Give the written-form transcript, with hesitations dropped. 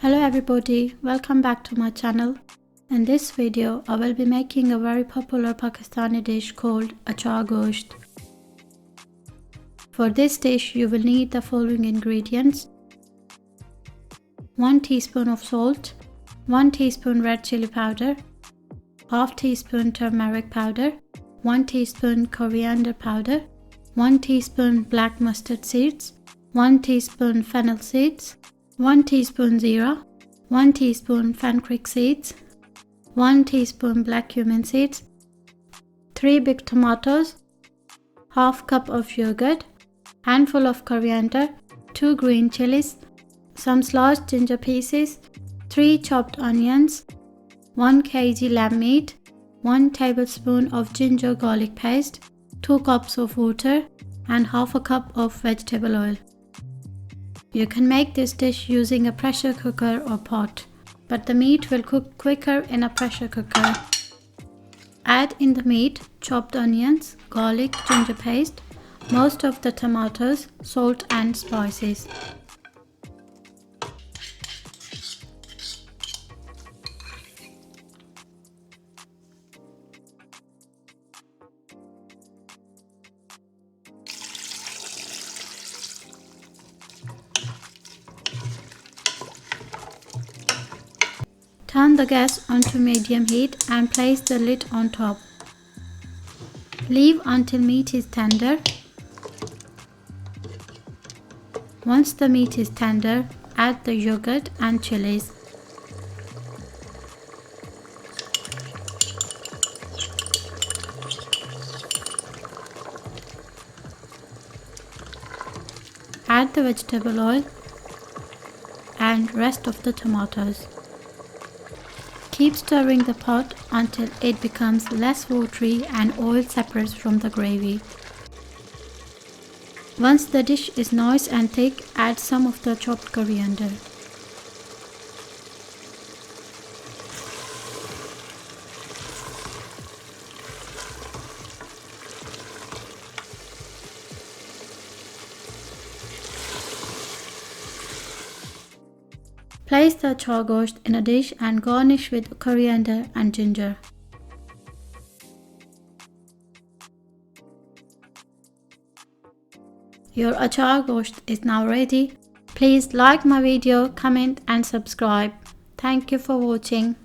Hello everybody, welcome back to my channel. In this video, I will be making a very popular Pakistani dish called Achar Gosht. For this dish, you will need the following ingredients: 1 teaspoon of salt, 1 teaspoon red chili powder, half teaspoon turmeric powder, 1 teaspoon coriander powder, 1 teaspoon black mustard seeds, 1 teaspoon fennel seeds, 1 teaspoon zeera, 1 teaspoon fenugreek seeds, 1 teaspoon black cumin seeds, 3 big tomatoes, half cup of yogurt, handful of coriander, 2 green chilies, some sliced ginger pieces, 3 chopped onions, 1 kg lamb meat, 1 tablespoon of ginger garlic paste, 2 cups of water and half a cup of vegetable oil. You can make this dish using a pressure cooker or pot, but the meat will cook quicker in a pressure cooker. Add in the meat, chopped onions, garlic, ginger paste, most of the tomatoes, salt and spices. Turn the gas onto medium heat and place the lid on top. Leave until meat is tender. Once the meat is tender, add the yogurt and chilies. Add the vegetable oil and rest of the tomatoes. Keep stirring the pot until it becomes less watery and oil separates from the gravy. Once the dish is nice and thick, add some of the chopped coriander. Place the achar gosht in a dish and garnish with coriander and ginger. Your achar gosht is now ready. Please like my video, comment and subscribe. Thank you for watching.